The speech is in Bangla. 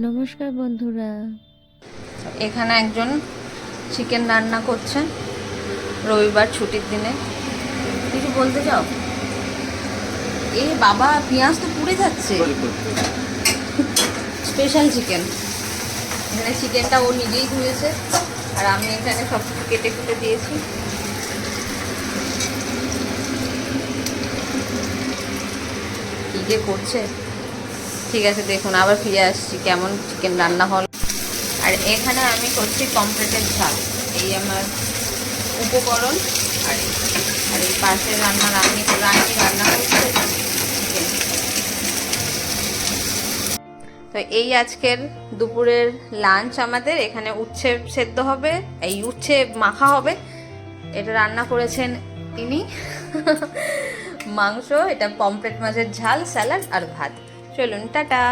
নমস্কার বন্ধুরা। এখানে একজন চিকেন রান্না করছে রবিবার ছুটির দিনে। কিছু বলতে চাও? এ বাবা, পেঁয়াজ তো পুড়ে যাচ্ছে। Special chicken. এখানে চিকেনটা ও নিজেই ধুয়েছে আর আমি এখানে সব কিছু কেটে কুটে দিয়েছি। কী যে করছে। ঠিক আছে, দেখুন আবার ফিরে আসছি কেমন চিকেন রান্না হল। আর এখানে আমি করছি পমফ্রেটের ঝাল। এই আমার উপকরণ। আর আর এই পাশে রান্নি রান্না করছে চিকেন। তো এই আজকের দুপুরের লাঞ্চ আমাদের। এখানে উচ্ছে সেদ্ধ হবে, এই উচ্ছে মাখা হবে। এটা রান্না করেছেন তিনি। মাংস, এটা পমফ্রেট মাছের ঝাল, স্যালাড আর ভাত। চলুন, টাটা।